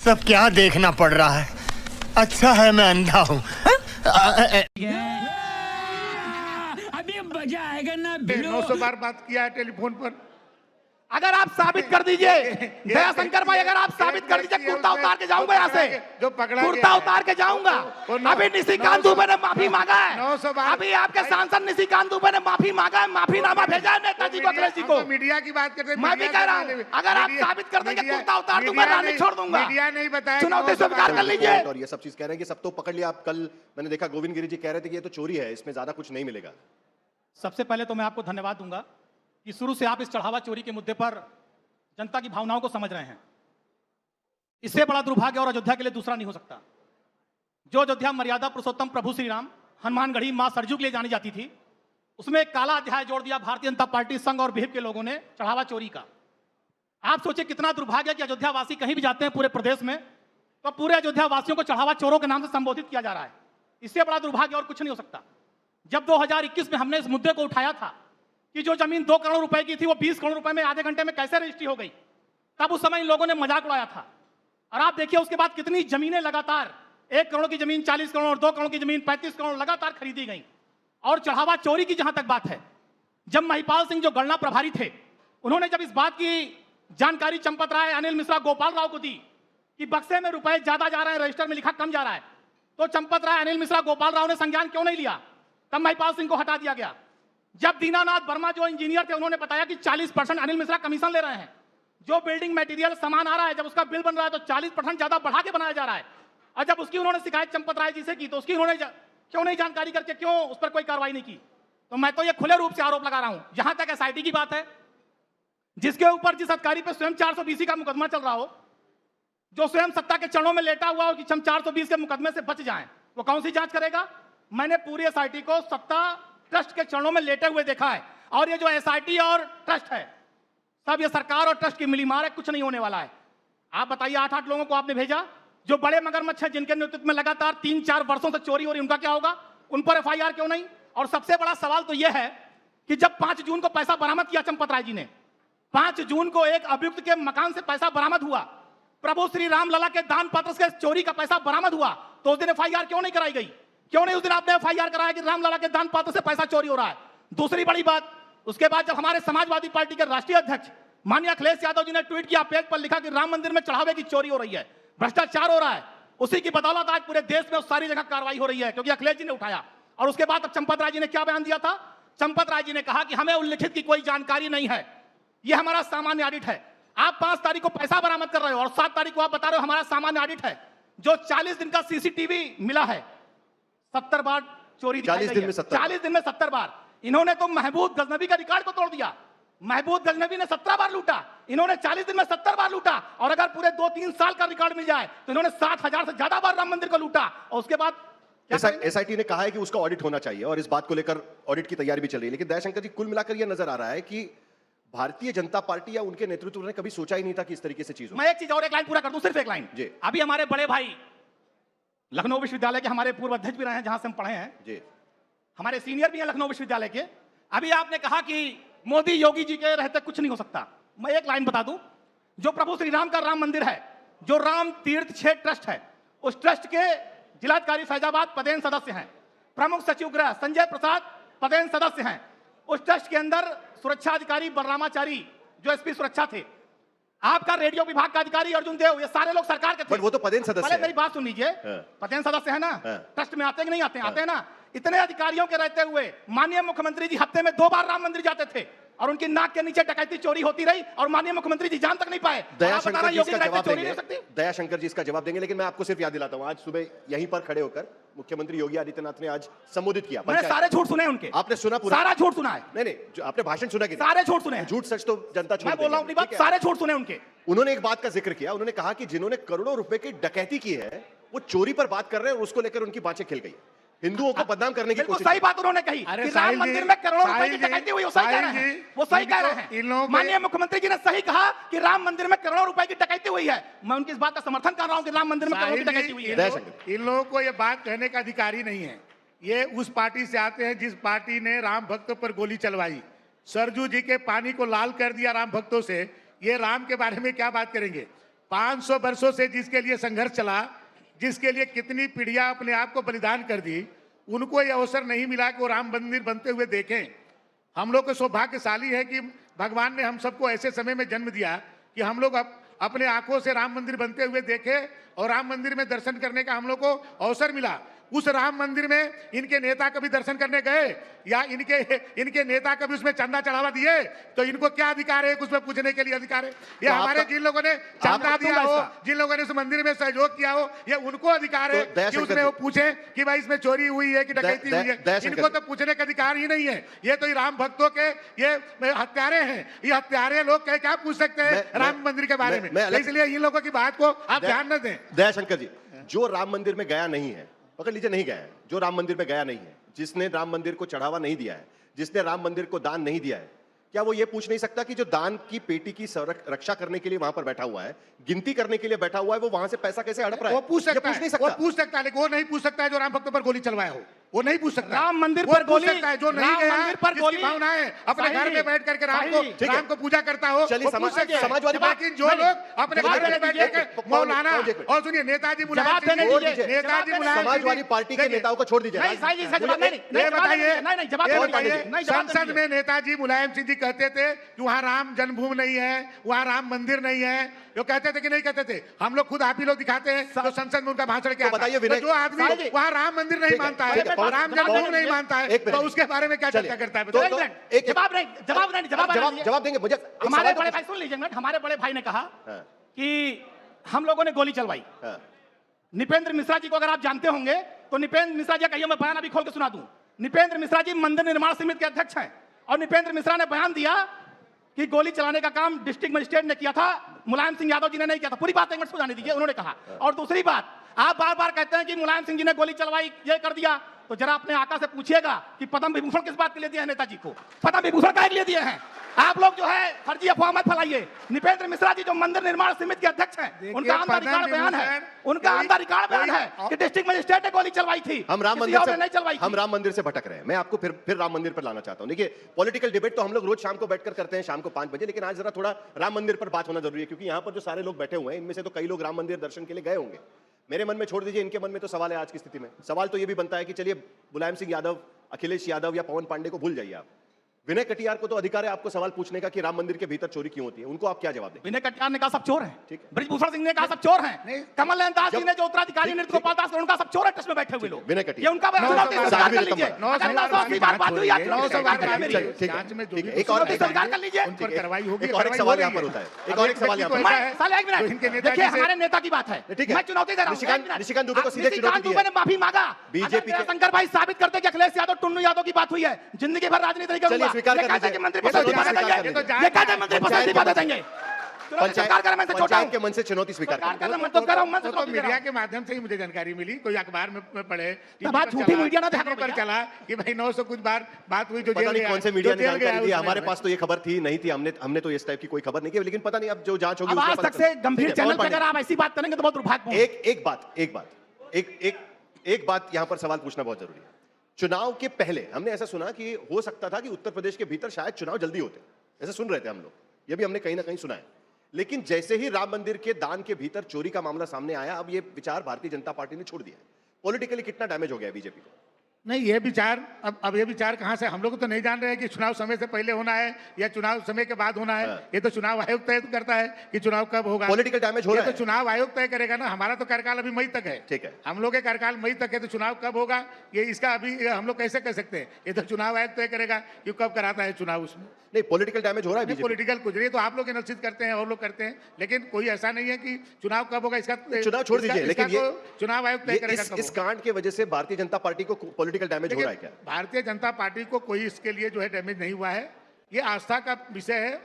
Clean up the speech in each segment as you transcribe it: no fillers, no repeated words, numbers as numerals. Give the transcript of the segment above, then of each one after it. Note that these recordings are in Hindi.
सब क्या देखना पड़ रहा है? अच्छा है मैं अंधा हूँ। अभी मजा आएगा ना। 900 बार बात किया है टेलीफोन पर। अगर आप साबित कर दीजिए दयाशंकर भाई, अगर आप साबित कर दीजिए, कुर्ता उतार के जाऊंगा यहाँ से, जो पकड़ा कुर्ता उतार के जाऊंगा। अभी निशिकांत दुबे ने माफी मांगा है, 900 बार अभी आपके सांसद निशिकांत दुबे ने माफी मांगा है, माफीनामा भेजा है नेताजी को, अखिलेश जी को। मीडिया की बात करते हैं, मैं भी कह रहा हूँ, अगर आप साबित कर देंगे कुर्ता उतार दूंगा, रानी छोड़ दूंगा। मीडिया नहीं बताया, चुनौती स्वीकार कर लीजिए। और ये सब चीज कह रहे हैं कि सब तो पकड़ लिया। आप कल मैंने देखा गोविंद गिरी जी कह रहे थे कि ये तो चोरी है, इसमें ज्यादा कुछ नहीं मिलेगा। सबसे पहले तो मैं आपको धन्यवाद दूंगा कि शुरू से आप इस चढ़ावा चोरी के मुद्दे पर जनता की भावनाओं को समझ रहे हैं। इससे बड़ा दुर्भाग्य और अयोध्या के लिए दूसरा नहीं हो सकता। जो अयोध्या मर्यादा पुरुषोत्तम प्रभु श्री राम हनुमानगढ़ी मां सरजू के लिए जानी जाती थी, उसमें एक काला अध्याय जोड़ दिया भारतीय जनता पार्टी संघ और विहिप के लोगों ने चढ़ावा चोरी का। आप सोचिए कितना दुर्भाग्य कि अयोध्या वासी कहीं भी जाते हैं पूरे प्रदेश में, तो पूरे अयोध्या वासियों को चढ़ावा चोरों के नाम से संबोधित किया जा रहा है। इससे बड़ा दुर्भाग्य और कुछ नहीं हो सकता। जब 2021 में हमने इस मुद्दे को उठाया था कि जो जमीन 2 करोड़ रुपए की थी वो 20 करोड़ रुपए में आधे घंटे में कैसे रजिस्ट्री हो गई, तब उस समय इन लोगों ने मजाक उड़ाया था। और आप देखिए उसके बाद कितनी जमीनें लगातार 1 करोड़ की जमीन 40 करोड़ और 2 करोड़ की जमीन 35 करोड़ लगातार खरीदी गई। और चढ़ावा चोरी की जहां तक बात है, जब महिपाल सिंह जो गणना प्रभारी थे, उन्होंने जब इस बात की जानकारी चंपत राय, अनिल मिश्रा, गोपाल राव को दी कि बक्से में रुपए ज्यादा जा रहे हैं, रजिस्टर में लिखा कम जा रहा है, तो चंपत राय, अनिल मिश्रा, गोपाल राव ने संज्ञान क्यों नहीं लिया? तब महिपाल सिंह को हटा दिया गया। जब दीनानाथ वर्मा जो इंजीनियर थे, उन्होंने बताया कि 40% अनिल मिश्रा कमीशन ले रहे हैं, जो बिल्डिंग मटेरियल सामान आ रहा है, जब उसका बिल बन रहा है तो 40% ज्यादा बढ़ा के बनाया जा रहा है। और जब उसकी उन्होंने शिकायत चंपत राय जी से की तो उसकी उन्होंने क्यों नहीं जानकारी करके क्यों उस पर कोई कार्रवाई नहीं की? तो मैं तो ये खुले रूप से आरोप लगा रहा हूं। जहां तक एसआईटी की बात है, जिसके ऊपर जिस अधिकारी पर स्वयं 420 का मुकदमा चल रहा हो, जो स्वयं सत्ता के चरणों में लेटा हुआ हो कि हम 420 के मुकदमे से बच जाएं, वो कौन सी जांच करेगा? मैंने पूरी एसआईटी को सत्ता ट्रस्ट के चरणों में लेटे हुए देखा है। और ये जो एसआईटी और ट्रस्ट है, सब ये सरकार और ट्रस्ट की मिलीमार है, कुछ नहीं होने वाला है। आप बताइए, 8-8 लोगों को आपने भेजा जो बड़े मगरमच्छ हैं, जिनके नेतृत्व में लगातार 3-4 वर्षों से चोरी हो रही, उनका क्या होगा? उन पर एफआईआर क्यों नहीं? और सबसे बड़ा सवाल तो यह है कि जब 5 जून को पैसा बरामद किया चंपत राय जी ने, 5 जून को एक अभियुक्त के मकान से पैसा बरामद हुआ, प्रभु श्री राम लला के दान पत्र से चोरी का पैसा बरामद हुआ, तो उस दिन एफआईआर क्यों नहीं कराई गई? क्यों नहीं उस दिन आपने एफआईआर कराया कि रामलला के दान पत्र से पैसा चोरी हो रहा है? दूसरी बड़ी बात, उसके बाद जब हमारे समाजवादी पार्टी के राष्ट्रीय अध्यक्ष माननीय अखिलेश यादव जी ने ट्वीट किया, पेज पर लिखा कि राम मंदिर में चढ़ावे की चोरी हो रही है, भ्रष्टाचार हो रहा है, उसी की बदौलत आज पूरे देश में उस सारी जगह कार्रवाई हो रही है, क्योंकि अखिलेश जी ने उठाया। और उसके बाद अब चंपत राय जी ने क्या बयान दिया था? चंपत राय जी ने कहा कि हमें उल्लिखित की कोई जानकारी नहीं है, यह हमारा सामान्य ऑडिट है। आप 5 तारीख को पैसा बरामद कर रहे हो और 7 तारीख को आप बता रहे हो हमारा सामान्य ऑडिट है। जो 40 दिन का सीसीटीवी मिला है, 70 बार चोरी दिखाई गई है। 40 दिन में 70 बार। इन्होंने तो महबूब गजनबी का रिकॉर्ड को तोड़ दिया। महबूब गजनबी ने 17 बार लूटा, इन्होंने 40 दिन में 70 बार लूटा। और अगर पूरे 2-3 साल का रिकॉर्ड मिल जाए तो इन्होंने 60,000 से ज्यादा बार राम मंदिर को लूटा। और उसके बाद एसआईटी ने कहा है कि उसका ऑडिट होना चाहिए और इस बात को लेकर ऑडिट की तैयारी भी चल रही है। लेकिन दयाशंकर जी, कुल मिलाकर यह नजर आ रहा है कि भारतीय जनता पार्टी या उनके नेतृत्व ने कभी सोचा ही नहीं था कि इस तरीके से चीज हो। मैं एक चीज और एक लाइन पूरा कर दूं, सिर्फ एक लाइन जी। अभी हमारे बड़े भाई लखनऊ विश्वविद्यालय के हमारे पूर्व अध्यक्ष भी रहे हैं, जहां से हम पढ़े हैं जी, हमारे सीनियर भी हैं लखनऊ विश्वविद्यालय के। अभी आपने कहा कि मोदी योगी जी के रहते कुछ नहीं हो सकता। मैं एक लाइन बता दूं, जो प्रभु श्री राम का राम मंदिर है, जो राम तीर्थ क्षेत्र ट्रस्ट है, उस ट्रस्ट के जिलाधिकारी फैजाबाद पदेन सदस्य हैं, प्रमुख सचिव गृह संजय प्रसाद पदेन सदस्य हैं। उस ट्रस्ट के अंदर सुरक्षा अधिकारी बलरामाचारी जो एसपी सुरक्षा थे, आपका रेडियो विभाग का अधिकारी अर्जुन देव, ये सारे लोग सरकार के थे। वो तो पदेन सदस्य पहले मेरी बात सुन लीजिए। पदेन सदस्य है ना, ट्रस्ट में आते कि नहीं आते? आते हैं ना। इतने अधिकारियों के रहते हुए माननीय मुख्यमंत्री जी हफ्ते में 2 बार राम मंदिर जाते थे और उनकी नाक के नीचे डकैती चोरी होती रही और माननीय मुख्यमंत्री जी जान तक नहीं पाए। दयाशंकर जी इसका जवाब देंगे। लेकिन मैं आपको सिर्फ याद दिलाता हूं, आज सुबह यहीं पर खड़े होकर मुख्यमंत्री योगी आदित्यनाथ ने आज संबोधित किया। मैंने सारे झूठ सुने उनके। आपने सुना पूरा? सारा झूठ सुना है। नहीं, आपने भाषण सुना कि सारे झूठ सुने? झूठ सच तो जनता छोड़। मैं बोल रहा हूं अपनी बात, सारे झूठ सुने उनके। उन्होंने एक बात का जिक्र किया, उन्होंने कहा कि जिन्होंने करोड़ों रुपए की डकैती की है वो चोरी पर बात कर रहे हैं और उसको लेकर उनकी बातें खिल गई। हिंदुओं को बदनाम करने की कोशिश। सही बात उन्होंने कही कि राम मंदिर में करोड़ों रुपए की डकैती हुई, वो सही कह रहे हैं। वो सही कह रहे हैं। माननीय मुख्यमंत्री जी ने सही कहा कि राम मंदिर में करोड़ों रुपए की डकैती हुई है। मैं उनकी इस बात का समर्थन कर रहा हूं कि राम मंदिर में करोड़ों की डकैती हुई है। इन लोगों को यह बात कहने का अधिकार ही नहीं है। ये उस पार्टी से आते हैं जिस पार्टी ने राम भक्तों पर गोली चलवाई, सरजू जी के पानी को लाल कर दिया राम भक्तों से। ये राम के बारे में क्या बात करेंगे? 500 वर्षों से जिसके लिए संघर्ष चला, जिसके लिए कितनी पीढ़ियां अपने आप को बलिदान कर दी, उनको ये अवसर नहीं मिला कि वो राम मंदिर बनते हुए देखें। हम लोग को सौभाग्यशाली है कि भगवान ने हम सबको ऐसे समय में जन्म दिया कि हम लोग अपने आंखों से राम मंदिर बनते हुए देखे और राम मंदिर में दर्शन करने का हम लोग को अवसर मिला। उस राम मंदिर में इनके नेता कभी दर्शन करने गए या इनके नेता कभी उसमें चंदा चढ़ावा दिए? तो इनको क्या अधिकार है उसमें पूछने के लिए अधिकार है? ये हमारे जिन लोगों ने चंदा दिया हो, जिन लोगों ने उस मंदिर में सहयोग किया हो, ये उनको अधिकार है कि उसमें वो पूछे कि भाई इसमें चोरी हुई है कि डकैती हुई है। इनको तो पूछने का अधिकार ही नहीं है। ये तो राम भक्तों के ये हत्यारे हैं। ये हत्यारे लोग क्या पूछ सकते हैं राम मंदिर के बारे में? इसलिए इन लोगों की बात को आप ध्यान न दें। दयाशंकर जी, जो राम मंदिर में गया नहीं है, पकड़ लीजिए, नहीं गया है, जो राम मंदिर में गया नहीं है, जिसने राम मंदिर को चढ़ावा नहीं दिया है, जिसने राम मंदिर को दान नहीं दिया है, क्या वो ये पूछ नहीं सकता कि जो दान की पेटी की रक्षा करने के लिए वहां पर बैठा हुआ है, गिनती करने के लिए बैठा हुआ है, वो वहां से पैसा कैसे हड़प रहा है? वो पूछ सकता है, वो पूछ सकता है, लेकिन वो नहीं पूछ सकता है जो राम भक्तों पर गोली चलवाया हो। वो नहीं पूछ सकता। राम मंदिर पर गोली सकता है जो नहीं गया, जिसकी भावनाएं अपने घर में बैठ करके राम को पूजा करता हो, चलिए समाजवादी, लेकिन जो लोग अपने घर में बैठ करके मौलाना और सुनिए नेताजी मुलायम समाजवादी पार्टी के नेताओं को छोड़ दीजिए। संसद में नेताजी मुलायम सिंह जी कहते थे कि वहाँ राम जन्मभूमि नहीं है, वहाँ राम मंदिर नहीं है। वो कहते थे कि नहीं कहते थे? हम लोग खुद आप ही लोग दिखाते हैं तो संसद में उनका भाषण क्या बताइए। जो आदमी वहाँ राम मंदिर नहीं मानता है, राम जन्मभूमि नहीं मानता है, तो उसके बारे में क्या चर्चा करता है? जवाब देंगे मुझे। हमारे बड़े भाई सुन लीजिए, हमारे बड़े भाई ने कहा कि हम लोगों ने गोली चलवाई। निपेंद्र मिश्रा जी को अगर आप जानते होंगे तो निपेंद्र मिश्रा जी, कहिए मैं बयान अभी खोल के सुना दूं। निपेंद्र मिश्रा जी मंदिर निर्माण समिति के अध्यक्ष हैं और निपेंद्र मिश्रा ने बयान दिया कि गोली चलाने का काम डिस्ट्रिक्ट मजिस्ट्रेट ने किया था, मुलायम सिंह यादव जी ने नहीं किया था। पूरी बात एक मिनट सुनाने दीजिए, उन्होंने कहा। और दूसरी बात, आप बार बार कहते हैं कि मुलायम सिंह जी ने गोली चलवाई, ये कर दिया, तो जरा अपने आका से पूछिएगा कि पद्म विभूषण किस बात के लिए दिया है नेताजी को? पद्म विभूषण काहे के लिए दिए हैं? आप लोग जो है फर्जी अफवाह मत फैलाइए। निपेंद्र मिश्रा जी जो मंदिर निर्माण समिति के अध्यक्ष हैं, उनका अंदर रिकॉर्ड बयान है, उनका अंदर रिकॉर्ड बयान है कि डिस्ट्रिक्ट मजिस्ट्रेट ने गोली चलवाई थी। हम राम मंदिर से भटक रहे हैं। मैं आपको फिर राम मंदिर पर लाना चाहता हूं। देखिए, पॉलिटिकल डिबेट तो हम लोग रोज शाम को बैठकर करते हैं, शाम को 5 बजे, लेकिन आज जरा थोड़ा राम मंदिर पर बात होना जरूरी है, क्योंकि यहाँ पर जो सारे लोग बैठे हुए हैं इनमें से तो कई लोग राम मंदिर दर्शन के लिए गए होंगे। मेरे मन में छोड़ दीजिए, इनके मन में तो सवाल है आज की स्थिति में। सवाल तो ये भी बनता है कि चलिए मुलायम सिंह यादव, अखिलेश यादव या पवन पांडे को भूल जाइए आप, विनय कटियार को तो अधिकार है आपको सवाल पूछने का कि राम मंदिर के भीतर चोरी क्यों होती है। उनको आप क्या जवाब दें? विनय कटियार ने कहा सब चोर हैं, ठीक है। ब्रिजभूषण सिंह ने कहा सब चोर हैं, कमल नयन दास जी ने जो उत्तराधिकारी नृत्य गोपाल दास, उनका सब चोर है ट्रस्ट में बैठे हुए लोग। विनय कटियार, ये उनका स्वीकार कर लीजिए। एक और सवाल यहाँ पर होता है, एक और सवाल यहाँ पर। देखिए, हमारे नेता की बात है, मैं चुनौती दे रहा हूं। निशिकांत दुबे को सीधे चुनौती दी है। ने माफी मांगा। बीजेपी के शंकर भाई साबित करते कि अखिलेश यादव, टुन्नू यादव की बात हुई है, जिंदगी भर राजनीति नहीं करूंगा। स्वीकार कर लीजिए। पंचायत के मन से चुनौती स्वीकार तो मीडिया के माध्यम से ही मुझे जानकारी मिली, कोई अखबार में पढ़े पर चला कि भाई 900 कुछ बार बात हुई, जो कौन से मीडिया ने जानकारी दी। हमारे पास तो ये खबर थी नहीं थी, हमने तो इस टाइप की कोई खबर नहीं की, लेकिन पता नहीं अब जो जांच होगी आज तक से गंभीर चैनल पर अगर आप ऐसी बात करेंगे तो बहुत दुर्भाग्यपूर्ण। एक बात यहां पर सवाल पूछना बहुत जरूरी है। चुनाव के पहले हमने ऐसा सुना कि हो सकता था कि उत्तर प्रदेश के भीतर शायद चुनाव जल्दी होते, ऐसा सुन रहे थे हम लोग, ये भी हमने कहीं ना कहीं सुना है। लेकिन जैसे ही राम मंदिर के दान के भीतर चोरी का मामला सामने आया, अब ये विचार भारतीय जनता पार्टी ने छोड़ दिया है। पॉलिटिकली कितना डैमेज हो गया बीजेपी को? नहीं, ये विचार अब ये विचार कहां से? हम लोग तो नहीं जान रहे हैं कि चुनाव समय से पहले होना है या चुनाव समय के बाद होना है। ये तो चुनाव आयोग तय करता है कि चुनाव कब होगा। पॉलिटिकल डैमेज हो रहा है तो चुनाव आयोग तय करेगा ना। हमारा तो कार्यकाल अभी मई तक है, ठीक है। हम लोग के कार्यकाल मई तक है, तो चुनाव कब होगा ये इसका अभी हम लोग कैसे कह सकते हैं? ये तो चुनाव आयोग तय करेगा कि कब कराता है चुनाव। उसमें नहीं, पॉलिटिकल डैमेज हो रहा है। पॉलिटिकल कुछ नहीं, तो आप लोग एनालिसिस करते हैं और लोग करते हैं, लेकिन कोई ऐसा नहीं है कि चुनाव कब होगा इसका चुनाव छोड़ दीजिए, लेकिन ये चुनाव आयोग तय करेगा। इस कांड के वजह से भारतीय जनता पार्टी को पॉलिटिकल डैमेज हो रहा है क्या? भारतीय जनता पार्टी को कोई इसके लिए जो है डैमेज नहीं हुआ है। ये आस्था का विषय है।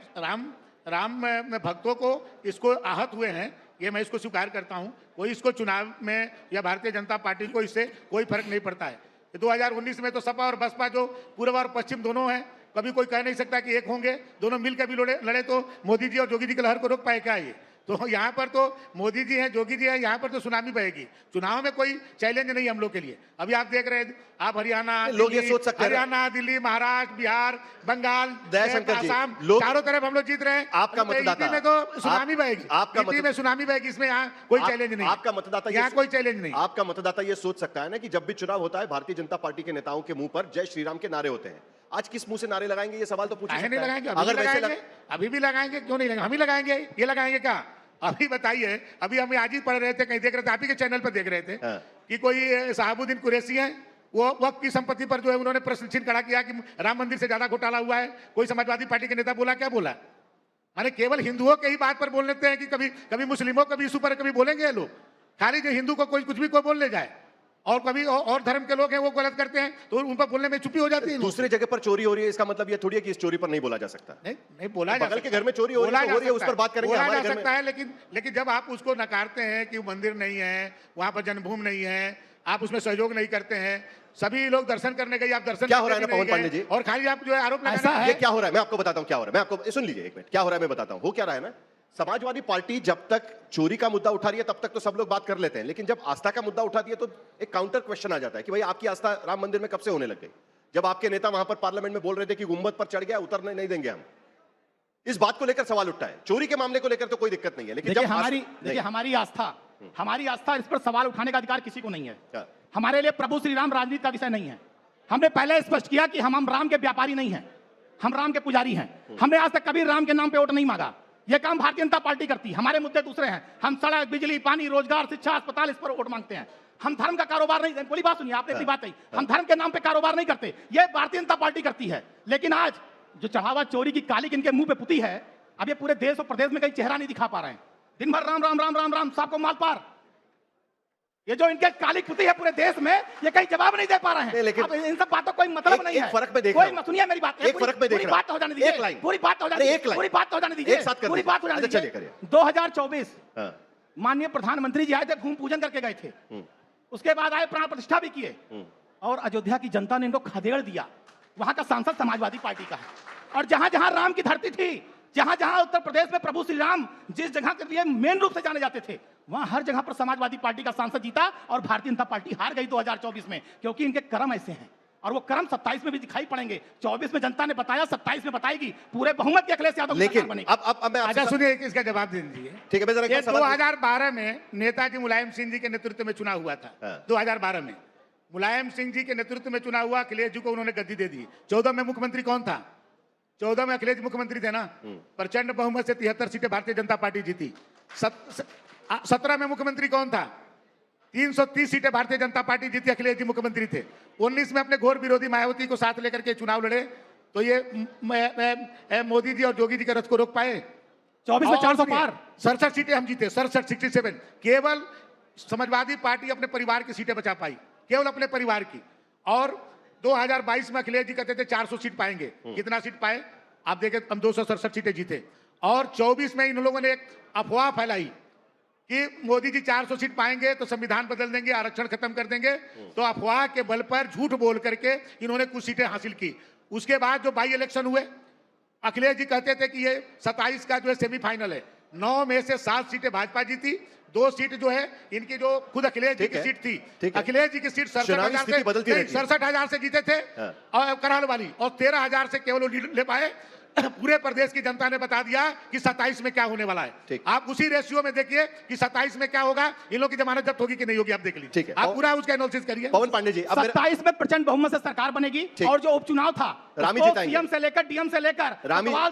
राम भक्तों को इसको आहत हुए हैं, ये मैं इसको स्वीकार करता हूं। कोई इसको चुनाव में या भारतीय जनता पार्टी को इससे कोई फर्क नहीं पड़ता है। 2019 में तो सपा और बसपा जो पूर्व और पश्चिम दोनों हैं, कभी कोई कह नहीं सकता कि एक होंगे, दोनों मिलकर भी लड़े तो मोदी जी और योगी जी की लहर को रोक पाए क्या? ये तो यहाँ पर तो मोदी जी हैं, जोगी जी हैं, यहाँ पर तो सुनामी बहेगी। चुनाव में कोई चैलेंज नहीं हम लोग के लिए। अभी आप देख रहे हैं, आप हरियाणा, लोग ये सोच सकते हैं, हरियाणा, दिल्ली, महाराष्ट्र, बिहार, बंगाल, दयाशंकर जी, आसाम, लोग- चारों तरफ हम लोग जीत रहे हैं। आपका मतदाता- यूपी में तो सुनामी बहेगी, आपका यूपी में सुनामी बहेगी, इसमें यहाँ कोई चैलेंज नहीं। आपका मतदाता यहाँ कोई चैलेंज नहीं। आपका मतदाता ये सोच सकता है ना कि जब भी चुनाव होता है भारतीय जनता पार्टी के नेताओं के मुंह पर जय श्री राम के नारे होते हैं। आज किस मुंह से नारे लगाएंगे, ये सवाल तो पूछ नहीं लगाएंगे, अगर वैसे अभी भी लगाएंगे, क्यों नहीं लगाएंगे? हम ही लगाएंगे, ये लगाएंगे क्या? अभी बताइए, अभी हम आज ही पढ़ रहे थे, कहीं देख रहे थे, आप ही के चैनल पर देख रहे थे कि कोई साहबुद्दीन कुरैशी है, वो वक्त की संपत्ति पर जो है उन्होंने प्रश्न चिन्ह खड़ा किया कि राम मंदिर से ज्यादा घोटाला हुआ है। कोई समाजवादी पार्टी के नेता बोला, क्या बोला? माने केवल हिंदुओं के ही बात पर बोल लेते हैं कि कभी कभी मुस्लिमों के भी इशू पर कभी बोलेंगे ये लोग? खाली जो हिंदू को कोई कुछ भी कोई बोल ले जाए, और कभी और धर्म के लोग हैं वो गलत करते हैं तो उन पर बोलने में चुप्पी हो जाती है। दूसरी जगह पर चोरी हो रही है, इसका मतलब ये थोड़ी है कि इस चोरी पर नहीं बोला जा सकता। नहीं बोला जा बगल सकता के घर में चोरी हो रही है, उस पर बात करेंगे। बोला हमारे जा घर में सकता है, लेकिन जब आप उसको नकारते हैं कि मंदिर नहीं है, वहां पर जन्मभूमि नहीं है, आप उसमें सहयोग नहीं करते हैं, सभी लोग दर्शन करने गए, आप दर्शन क्या हो रहा है ना पवन पांडे जी, और खाली आप जो है आरोप ऐसा लगाना है। ये क्या हो रहा है मैं आपको बताता हूं क्या हो रहा है। मैं आपको सुन लीजिए एक मिनट, क्या हो रहा है मैं बताता हूं। हो क्या रहा है ना, समाजवादी पार्टी जब तक चोरी का मुद्दा उठा रही है तब तक तो सब लोग बात कर लेते हैं, लेकिन जब आस्था का मुद्दा उठाती है तो एक काउंटर क्वेश्चन आ जाता है कि भाई आपकी आस्था राम मंदिर में कब से होने लग गई, जब आपके नेता वहां पर पार्लियामेंट में बोल रहे थे कि गुंबद पर चढ़ गया, उतरने नहीं देंगे हम। इस बात को लेकर सवाल उठता है। चोरी के मामले को लेकर तो कोई दिक्कत नहीं है, लेकिन देखिए जब हमारी आस्था इस पर सवाल उठाने का अधिकार किसी को नहीं है। क्या? हमारे लिए प्रभु श्री राम राजनीति का विषय नहीं है। हमने पहले स्पष्ट किया कि हम राम के व्यापारी नहीं हैं, हम राम के पुजारी हैं। हमने आज तक कभी राम के नाम पे वोट नहीं मांगा। यह काम भारतीय जनता पार्टी करती है। हमारे मुद्दे दूसरे हैं। हम सड़क, बिजली, पानी, रोजगार, शिक्षा, अस्पताल, इस पर वोट मांगते हैं। हम धर्म का कारोबार नहीं, पूरी बात सुनिए, आपने अपनी बात कही, हम धर्म के नाम पे कारोबार नहीं करते, यह भारतीय जनता पार्टी करती है। लेकिन आज जो चढ़ावा चोरी की कालिक इनके मुंह पे पुती है, अब ये पूरे देश और प्रदेश में कहीं चेहरा नहीं दिखा पा रहे हैं। दिन भर राम राम राम राम राम, सबको माल पार। ये जो इनके कालिक पुती है पूरे देश में, ये कहीं जवाब नहीं दे पा रहे हैं। लेकिन अब इन सब बातों कोई मतलब नहीं है। एक फर्क में देख कोई रहा हूं। सुनिए मेरी बात, एक फर्क में देख पूरी रहा हूं। बात हो जाने दीजिए, एक लाइन, पूरी बात हो जाने दीजिए, एक लाइन, पूरी बात हो जाने दीजिए, एक साथ कर पूरी दीजिए। बात हो जाने अच्छा, दीजिए। चलिए, करिए। 2024 माननीय प्रधानमंत्री जी आए थे, भूमि पूजन करके गए थे, उसके बाद आए, प्राण प्रतिष्ठा भी किए, और अयोध्या की जनता ने इनको खदेड़ दिया। वहां का सांसद समाजवादी पार्टी का है, और जहां जहां राम की धरती थी, जहां जहां उत्तर प्रदेश में प्रभु श्री राम जिस जगह के लिए मेन रूप से जाने जाते थे, वहां हर जगह पर समाजवादी पार्टी का सांसद जीता और भारतीय जनता पार्टी हार गई 2024 में, क्योंकि इनके कर्म ऐसे हैं। और वो कर्म 27 में भी दिखाई पड़ेंगे। 24 में जनता ने बताया, 27 में बताएगी, पूरे बहुमत के अखिलेश यादव लेकिन अब मैं अच्छा आपसे सुनिए, इसका जवाब दे दीजिए। ठीक है, मैं जरा ये एक सवाल 2012 में नेताजी मुलायम सिंह जी के नेतृत्व में चुनाव हुआ था। 2012 में मुलायम सिंह जी के नेतृत्व में चुनाव हुआ, अखिलेश जी को उन्होंने गद्दी दे दी। 14 में मुख्यमंत्री कौन था? 14 में अखिलेश मुख्यमंत्री थे ना। प्रचंड बहुमत से 73 सीटें भारतीय जनता पार्टी जीती। 17 में मुख्यमंत्री कौन था? 330 सीटें भारतीय जनता पार्टी जीती, अखिलेश जी मुख्यमंत्री थे। 19 में अपने घोर विरोधी मायावती को साथ लेकर के चुनाव लड़े, तो ये मोदी जी और जोगी जी के रथ को रोक पाए? 24 में 400 पार, 67 सीटें हम जीते, 67। केवल समाजवादी पार्टी अपने परिवार की सीटें बचा पाई, केवल अपने परिवार की। और 2022 में अखिलेश जी कहते थे 400 सीट पाएंगे, कितना सीट पाए आप देखें, हम 267 सीटें जीते। और 24 में इन लोगों ने एक अफवाह फैलाई कि मोदी जी 400 सीट पाएंगे तो संविधान बदल देंगे, आरक्षण खत्म कर देंगे। तो अफवाह के बल पर झूठ बोल करके इन्होंने कुछ सीटें हासिल की। उसके बाद जो बाई इलेक्शन हुए, अखिलेश जी कहते थे कि ये 27 का जो है सेमीफाइनल है। 9 में से 7 सीटें भाजपा जीती, 2 सीट जो है इनकी जो खुद अखिलेश जी की सीट थी, अखिलेश जी की सीट 67,000 से जीते थे और कराल वाली, और 13,000 से केवल लीड ले पाए। पूरे प्रदेश की जनता ने बता दिया कि 27 में क्या होने वाला है। आप उसी रेशियो में देखिए कि 27 में क्या होगा, इन लोगों की जमानत जब्त होगी कि नहीं होगी, आप देख लीजिए। आप पूरा उसका एनालिसिस करिए। पवन पांडे जी, 27 में प्रचंड बहुमत से सरकार बनेगी, और जो उपचुनाव था सीएम से लेकर डीएम से लेकर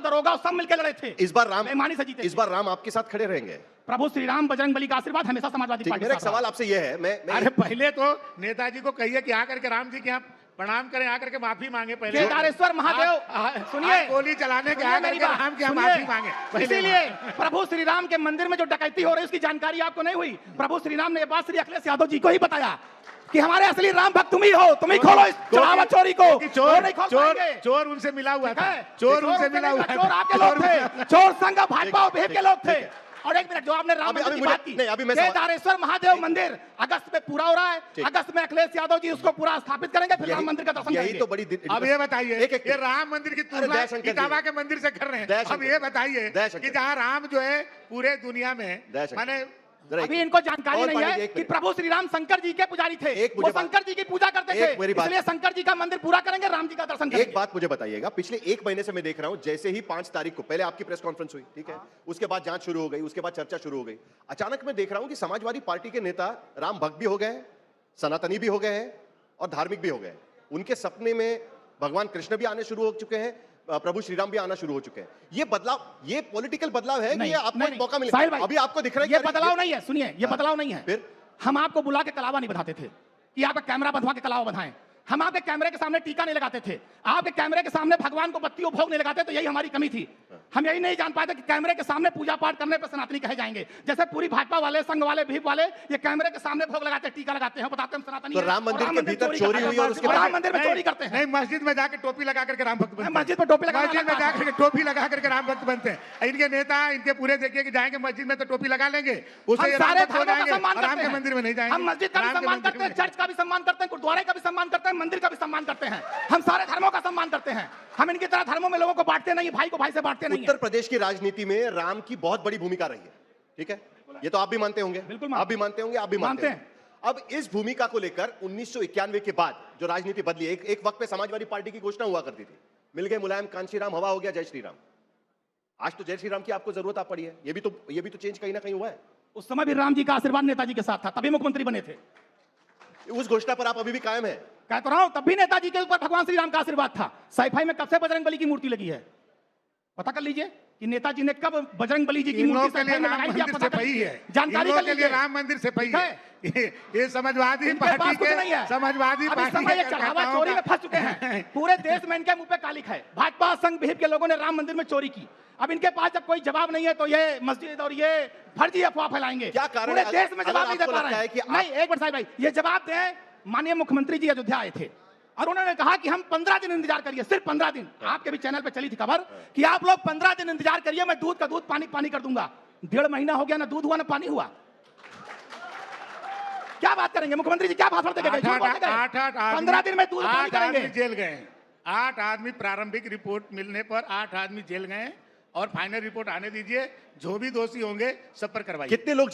दरोगा सब मिलकर लड़े थे। इस बार राम बेईमानी से जीते। इस बार राम आपके साथ खड़े रहेंगे। प्रभु श्री राम बजरंग बली का आशीर्वाद हमेशा समाजवादी पार्टी। मेरा एक सवाल आपसे यह है, अरे पहले तो नेताजी को कहिए कि आकर के राम जी के यहाँ प्रणाम करें, आकर के माफी मांगे। पहले केदारेश्वर महादेव सुनिए, गोली चलाने के आकर के राम के यहाँ माफी मांगे। इसीलिए प्रभु श्री राम के मंदिर में जो डकैती हो रही है उसकी जानकारी आपको नहीं हुई। प्रभु श्री राम ने ये बात श्री अखिलेश यादव जी को ही बताया कि हमारे असली राम भक्त तुम ही हो, तुम ही खोलो इस चढ़ावा चोरी को। चोर उनसे मिला हुआ था, चोर उनसे मिला हुआ था, चोर आपके लोग थे, चोर संघ भाजपा और भेद के लोग थे। और एक मिनट, जो आपने राम अभी- मंदिर अभी की मुझे- बात की, नहीं, अभी मैं केदारेश्वर महादेव मंदिर अगस्त में पूरा हो रहा है। ठीक। अगस्त में अखिलेश यादव जी उसको पूरा स्थापित करेंगे, फिर राम यही- मंदिर का दर्शन यही करेंगे। तो बड़ी अब ये बताइए, एक- ये राम मंदिर की तुलना दयाशंकर जी। इटावा के मंदिर से कर रहे हैं। दयाशंकर अब ये बताइए दयाशंकर कि जहाँ राम जो है पूरे दुनिया में दयाशंकर। माने जरा अभी एक- इनको जानकारी और नहीं पांडे जी, है एक कि मिनट। प्रभु श्री राम शंकर जी के पुजारी थे। एक वो मुझे बात- शंकर जी की पूजा करते एक मेरी थे, बात- इसलिए शंकर जी का मंदिर पूरा करेंगे, राम जी का दर्शन एक करेंगे। बात मुझे बताइएगा, पिछले एक महीने से मैं देख रहा हूं, जैसे ही 5 तारीख को पहले आपकी प्रेस कॉन्फ्रेंस हुई, ठीक है, उसके बाद जांच शुरू हो गई, उसके बाद चर्चा शुरू हो गई, अचानक मैं देख रहा हूं कि समाजवादी पार्टी के नेता राम भक्त भी हो गए हैं, सनातनी भी हो गए हैं और धार्मिक भी हो गए हैं। उनके सपने में भगवान कृष्ण भी आने शुरू हो चुके हैं, प्रभु श्री राम भी आना शुरू हो चुके हैं। ये बदलाव, ये पॉलिटिकल बदलाव है कि ये आपको एक मौका साहिल मिलेगा? भाई, अभी आपको दिख रहा है ये कि अरे बदलाव नहीं है। सुनिए, ये हाँ। बदलाव नहीं है। फिर? हम आपको बुला के कलावा नहीं बधाते थे कि आपका कैमरा बंधवा के कलावा बधाएं। हम आपके कैमरे के सामने टीका नहीं लगाते थे, आपके कैमरे के सामने भगवान को बत्ती और भोग नहीं लगाते, तो यही हमारी कमी थी। हम यही नहीं जान पाते कि कैमरे के सामने पूजा पाठ करने पर सनातनी कहे जाएंगे। जैसे पूरी भाजपा वाले, संघ वाले, भीप वाले ये कैमरे के सामने भोग लगाते हैं, टीका लगाते हैं, बताते हैं हम सनातनी तो हैं। राम मंदिर और के भीतर चोरी हुई और उसके बाद- राम मंदिर में चोरी करते हैं। नहीं, मस्जिद में जाकर टोपी लगा करके राम भक्त बनते हैं। मस्जिद में टोपी लगा मस्जिद में जाकर के टोपी लगा करके राम भक्त बनते हैं। इनके नेता, इनके पूरे देखिए कि जाएंगे मस्जिद में तो टोपी लगा लेंगे, उससे हम ये राम सारे भक्त हो धर्मों का जाएंगे सम्मान और राम करते के हैं। मंदिर में नहीं जाएंगे। हम मस्जिद का भी राम के सम्मान मंदिर करते हैं, में चर्च का भी सम्मान करते हैं, गुरुद्वारे का भी सम्मान करते हैं, मंदिर का भी सम्मान करते हैं। हम सारे धर्मों का सम्मान करते हैं। हम इनकी तरह धर्मों में लोगों को बांटते नहीं, भाई को भाई से बांटते नहीं उत्तर हैं। प्रदेश की राजनीति में राम की बहुत बड़ी भूमिका रही है, ठीक है, ये तो आप भी मानते होंगे, बिल्कुल मानते आप भी मानते होंगे, आप भी मानते मानते हैं। अब इस भूमिका को लेकर 1991 के बाद जो राजनीति बदली, एक वक्त पे समाजवादी पार्टी की घोषणा हुआ करती थी, मिल गए मुलायम, कांशी राम, हवा हो गया जय श्री राम। आज तो जय श्री राम की आपको जरूरत आ पड़ी है, ये भी तो चेंज कहीं ना कहीं हुआ है। उस समय भी राम जी का आशीर्वाद नेताजी के साथ था, तभी मुख्यमंत्री बने थे। उस घोषणा पर आप अभी भी कायम है? कह तो रहा हूं, तब भी नेताजी के ऊपर भगवान श्री राम का आशीर्वाद था। साईफाई में कब से बजरंग बली की मूर्ति लगी है, पता कर लीजिए कि नेताजी ने कब बजरंग बली जी की इन लोगों मूर्ति के लिए साईफाई में राम लगाई थी, आप मंदिर पता से कर पही लीजिए। है, जानकारी इन कर लोगों के लिए लीजिए। राम मंदिर से पही ठीक है। ये समाजवादी इनके पास पार्टी कुछ नहीं है। के समाजवादी अब इस पार्टी समय ये के चढ़ावा कार्यकर्ताओं चोरी में का- फंस चुके हैं। पूरे देश में इनके मुंह पे कालिक है। भाजपा, संघ, भीप के लोगों ने राम मंदिर में चोरी की। अब इनके पास जब कोई जवाब नहीं है तो ये मस्जिद और ये फर्जी अफवाह फैलाएंगे। क्या कारण पूरे है? देश में अगर जवाब नहीं दे आपको पा लगता रहे है कि हैं। नहीं, एक मिनट साहिब भाई, ये जवाब दें। माननीय मुख्यमंत्री जी अयोध्या आए थे और उन्होंने कहा कि हम 15 दिन इंतजार करिए, सिर्फ 15 दिन। आपके भी चैनल पे चली थी खबर कि आप लोग 15 दिन इंतजार करिए, मैं दूध का दूध, पानी पानी कर दूंगा। 1.5 महीना हो गया, ना दूध हुआ ना पानी हुआ। क्या बात करेंगे मुख्यमंत्री जी, क्या भाषण देंगे? 15 दिन में दूध पानी 8 आदमी करेंगे। जेल गए। 8 आदमी, प्रारंभिक रिपोर्ट मिलने पर 8 आदमी जेल गए और फाइनल रिपोर्ट आने दीजिए। जो भी दोषी होंगे सब पर कार्रवाई। कितने लोग